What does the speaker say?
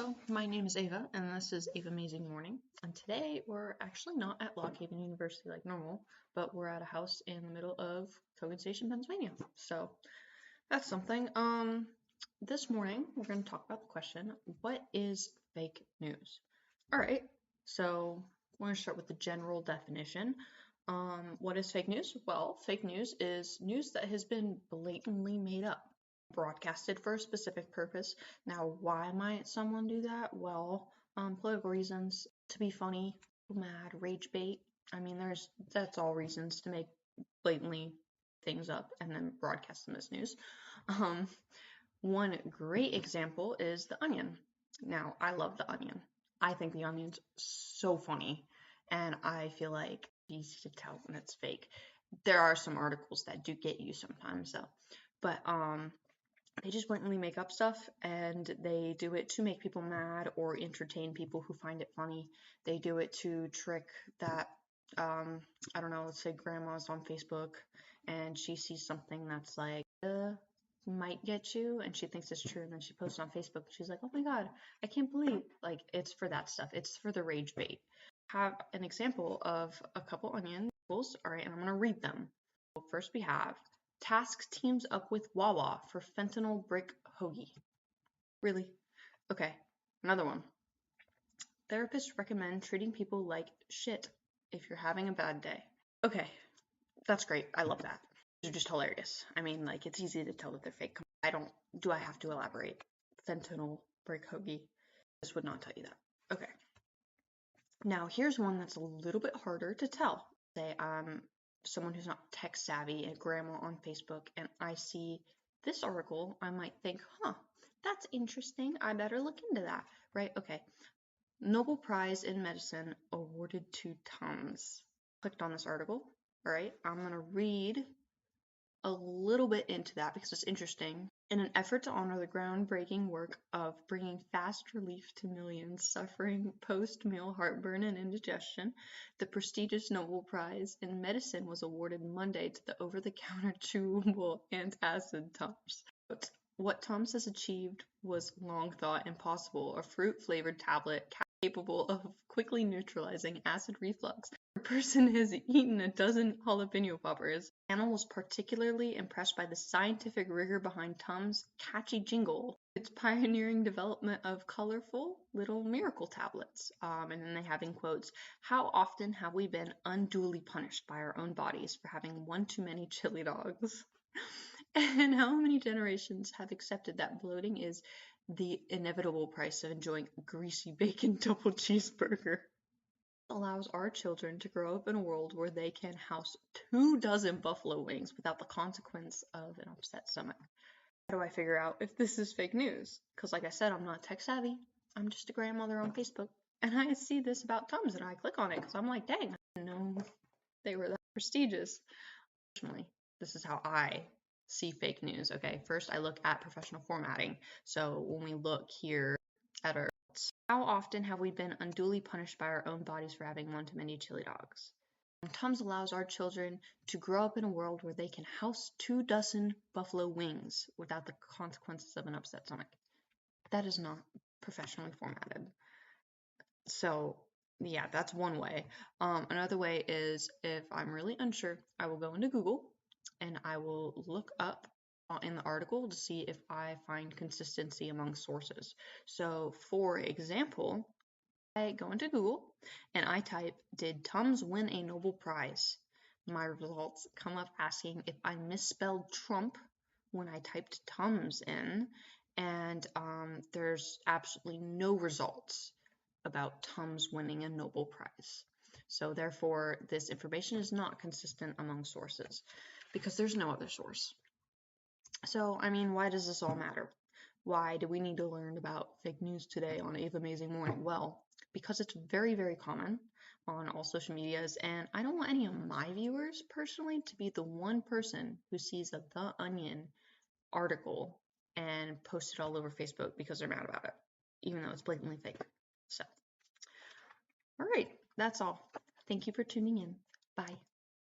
Hello, my name is Ava, and this is Ava Amazing Morning. And today we're actually not at Lock Haven University like normal, but we're at a house in the middle of Cogan Station, Pennsylvania. So that's something. This morning we're going to talk about the question, what is fake news? All right, so we're going to start with the general definition. What is fake news? Well, fake news is news that has been blatantly made up, broadcasted for a specific purpose. Now, why might someone do that? Well, political reasons, to be funny, mad, rage bait. I mean, that's all reasons to make blatantly things up and then broadcast them as news. One great example is The Onion. Now, I love The Onion. I think The Onion's so funny, and I feel like it's easy to tell when it's fake. There are some articles that do get you sometimes, though. But they just blatantly make up stuff, and they do it to make people mad or entertain people who find it funny. They do it to trick that, I don't know, let's say grandma's on Facebook, and she sees something that's like, might get you, and she thinks it's true, and then she posts on Facebook, and she's like, oh my god, I can't believe, like, it's for that stuff. It's for the rage bait. Have an example of a couple onion articles, alright, and I'm gonna read them. So first we have, Task teams up with Wawa for fentanyl brick hoagie. Really? Okay, another one. Therapists recommend treating people like shit if you're having a bad day. Okay, that's great. I love that. They're just hilarious. I mean, like, it's easy to tell that they're fake. Do I have to elaborate? Fentanyl brick hoagie. This would not tell you that. Okay. Now, here's one that's a little bit harder to tell. Say someone who's not tech savvy, a grandma on Facebook, and I see this article, I might think, that's interesting. I better look into that, right? Okay. Nobel Prize in Medicine awarded to Tums. Clicked on this article. All right. I'm going to read a little bit into that because it's interesting. In an effort to honor the groundbreaking work of bringing fast relief to millions suffering post-meal heartburn and indigestion, the prestigious Nobel Prize in Medicine was awarded Monday to the over-the-counter chewable antacid Tums. What Tums has achieved was long thought impossible, a fruit-flavored tablet capable of quickly neutralizing acid reflux. A person has eaten a dozen jalapeno poppers. The panel was particularly impressed by the scientific rigor behind Tums' catchy jingle, its pioneering development of colorful little miracle tablets. And then they have in quotes, how often have we been unduly punished by our own bodies for having one too many chili dogs? And how many generations have accepted that bloating is the inevitable price of enjoying a greasy bacon double cheeseburger? Allows our children to grow up in a world where they can house 24 buffalo wings without the consequence of an upset stomach. How do I figure out if this is fake news? Because like I said, I'm not tech savvy. I'm just a grandmother on Facebook. And I see this about Tums and I click on it because I'm like, dang, I didn't know they were that prestigious. Personally, this is how I see fake news. Okay, first I look at professional formatting. So when we look here at our, how often have we been unduly punished by our own bodies for having one too many chili dogs? Tums allows our children to grow up in a world where they can house 24 buffalo wings without the consequences of an upset stomach. That is not professionally formatted. So yeah, that's one way. Another way is if I'm really unsure, I will go into Google and I will look up in the article to see if I find consistency among sources. So for example, I go into Google and I type, did Tums win a Nobel Prize? My results come up asking if I misspelled Trump when I typed Tums in, and there's absolutely no results about Tums winning a Nobel Prize. So therefore, this information is not consistent among sources because there's no other source. So, I mean, why does this all matter? Why do we need to learn about fake news today on Ava Amazing Morning? Well, because it's very, very common on all social medias, and I don't want any of my viewers personally to be the one person who sees a The Onion article and post it all over Facebook because they're mad about it, even though it's blatantly fake. So, all right, that's all. Thank you for tuning in. Bye.